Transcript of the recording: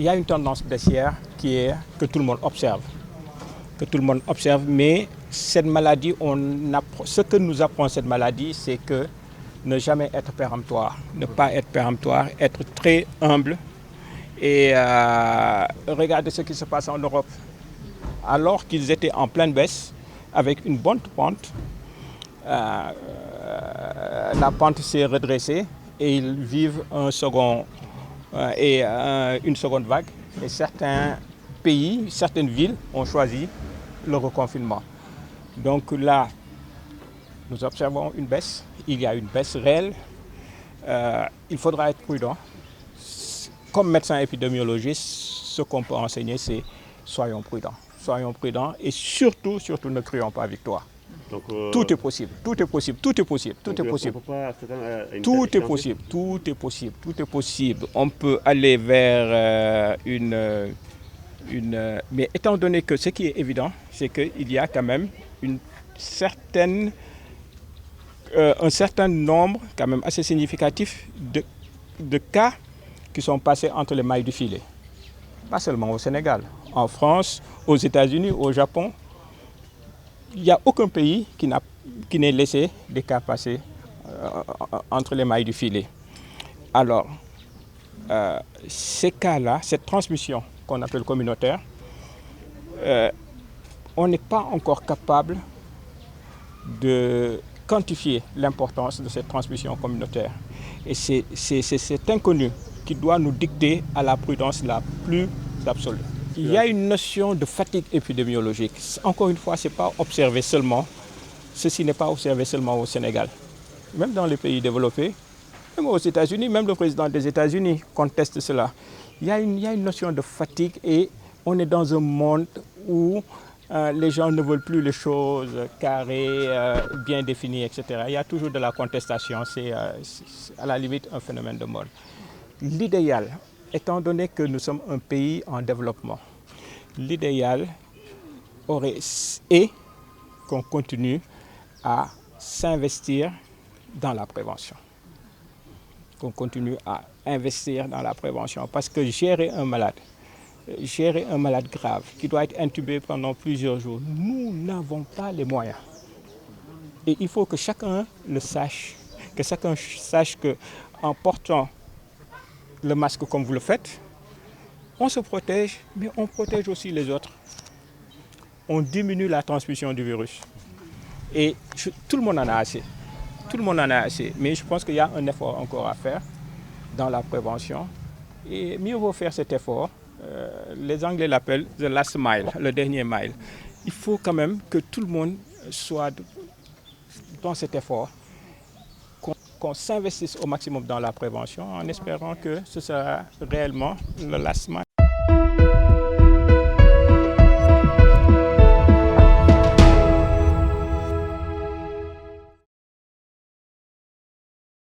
y a une tendance baissière que tout le monde observe. Mais cette maladie, ce que nous apprend cette maladie, c'est que ne jamais être péremptoire, ne pas être péremptoire, être très humble et regardez ce qui se passe en Europe. Alors qu'ils étaient en pleine baisse, avec une bonne pente, la pente s'est redressée et ils vivent une seconde vague. Et certains pays, certaines villes ont choisi le reconfinement. Donc là, nous observons une baisse. Il y a une baisse réelle. Il faudra être prudent. Comme médecin épidémiologiste, ce qu'on peut enseigner, c'est soyons prudents. Soyons prudents et surtout ne crions pas victoire. Donc, tout est possible. On peut pas, on peut aller vers mais étant donné que ce qui est évident, c'est qu'il y a quand même un certain nombre, quand même assez significatif, de cas qui sont passés entre les mailles du filet. Pas seulement au Sénégal, en France, aux États-Unis, au Japon. Il n'y a aucun pays qui n'ait laissé des cas passer entre les mailles du filet. Alors, ces cas-là, cette transmission qu'on appelle communautaire, on n'est pas encore capable de quantifier l'importance de cette transmission communautaire. Et c'est cet inconnu qui doit nous dicter à la prudence la plus absolue. Il y a une notion de fatigue épidémiologique. Encore une fois, ceci n'est pas observé seulement au Sénégal. Même dans les pays développés, même aux États-Unis, même le président des États-Unis conteste cela. Il y a une notion de fatigue et on est dans un monde où les gens ne veulent plus les choses carrées, bien définies, etc. Il y a toujours de la contestation, c'est à la limite un phénomène de mode. L'idéal, étant donné que nous sommes un pays en développement, l'idéal est qu'on continue à s'investir dans la prévention. Parce que gérer un malade grave qui doit être intubé pendant plusieurs jours, nous n'avons pas les moyens. Et il faut que chacun le sache, qu'en portant le masque comme vous le faites, on se protège, mais on protège aussi les autres. On diminue la transmission du virus. Et tout le monde en a assez. Mais je pense qu'il y a un effort encore à faire dans la prévention. Et mieux vaut faire cet effort. Les Anglais l'appellent the last mile, le dernier mile. Il faut quand même que tout le monde soit dans cet effort, qu'on s'investisse au maximum dans la prévention en espérant que ce sera réellement le last mile.